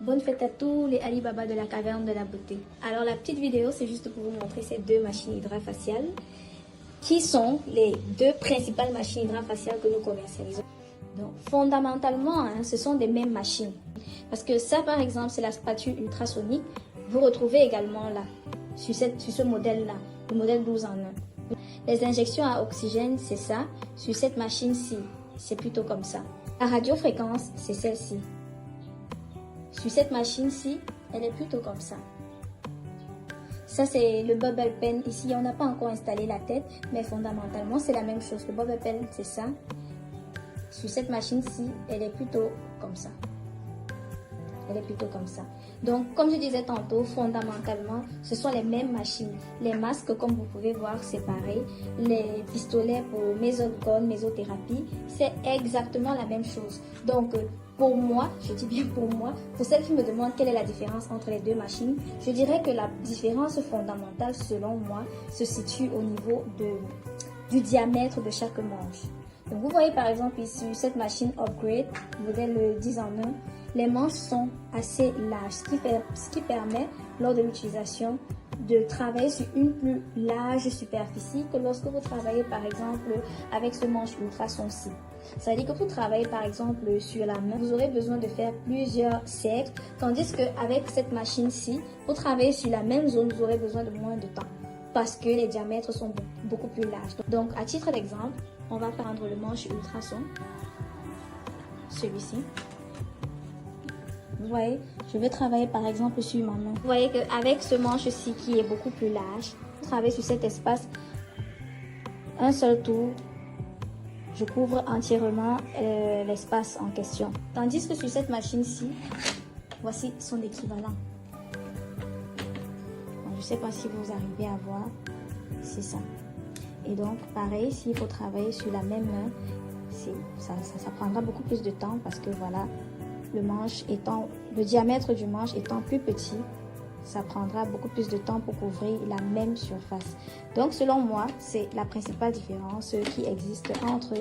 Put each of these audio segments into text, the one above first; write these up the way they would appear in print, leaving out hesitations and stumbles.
Bonne fête à tous les Alibaba de la caverne de la beauté. Alors la petite vidéo, c'est juste pour vous montrer ces deux machines hydrafaciales qui sont les deux principales machines hydrafaciales que nous commercialisons. Donc fondamentalement, ce sont des mêmes machines. Parce que ça par exemple, c'est la spatule ultrasonique. Vous retrouvez également là, sur ce modèle-là, le modèle 12 en 1. Les injections à oxygène, c'est ça. Sur cette machine-ci, c'est plutôt comme ça. La radiofréquence, c'est celle-ci. Sur cette machine-ci, elle est plutôt comme ça. Ça, c'est le bubble pen. Ici, on n'a pas encore installé la tête, mais fondamentalement, c'est la même chose. Le bubble pen, c'est ça. Sur cette machine-ci, elle est plutôt comme ça. Elle est plutôt comme ça. Donc, comme je disais tantôt, fondamentalement, ce sont les mêmes machines. Les masques, comme vous pouvez voir, c'est pareil. Les pistolets pour mésothérapie, c'est exactement la même chose. Donc, pour moi, je dis bien pour moi, pour celles qui me demandent quelle est la différence entre les deux machines, je dirais que la différence fondamentale, selon moi, se situe au niveau du diamètre de chaque manche. Donc, vous voyez par exemple ici, cette machine Upgrade, modèle 10 en 1, les manches sont assez larges, ce qui permet, lors de l'utilisation, de travailler sur une plus large superficie que lorsque vous travaillez par exemple avec ce manche ultrason-ci. Ça veut dire que vous travaillez par exemple sur la main, vous aurez besoin de faire plusieurs cercles, tandis qu'avec cette machine-ci, pour travailler sur la même zone, vous aurez besoin de moins de temps parce que les diamètres sont beaucoup plus larges. Donc, à titre d'exemple, on va prendre le manche ultrason, celui-ci. Vous voyez, je vais travailler par exemple sur ma main. Vous voyez qu'avec ce manche-ci qui est beaucoup plus large, je travaille sur cet espace, un seul tour, je couvre entièrement l'espace en question. Tandis que sur cette machine-ci, voici son équivalent. Bon, je ne sais pas si vous arrivez à voir, c'est ça. Et donc, pareil, s'il faut travailler sur la même main, ça prendra beaucoup plus de temps parce que voilà, le diamètre du manche étant plus petit, ça prendra beaucoup plus de temps pour couvrir la même surface. Donc, selon moi, c'est la principale différence qui existe entre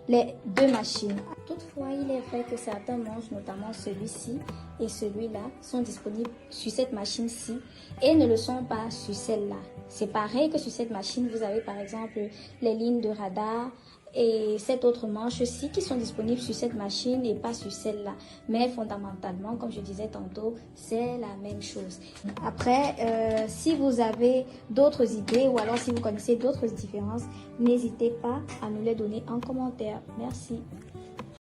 les deux machines. Toutefois, il est vrai que certains manches, notamment celui-ci et celui-là, sont disponibles sur cette machine-ci et ne le sont pas sur celle-là. C'est pareil que sur cette machine, vous avez par exemple les lignes de radar et cette autre manche-ci qui sont disponibles sur cette machine et pas sur celle-là. Mais fondamentalement, comme je disais tantôt, c'est la même chose. Après, si vous avez d'autres idées ou alors si vous connaissez d'autres différences, n'hésitez pas à nous les donner en commentaire. Merci.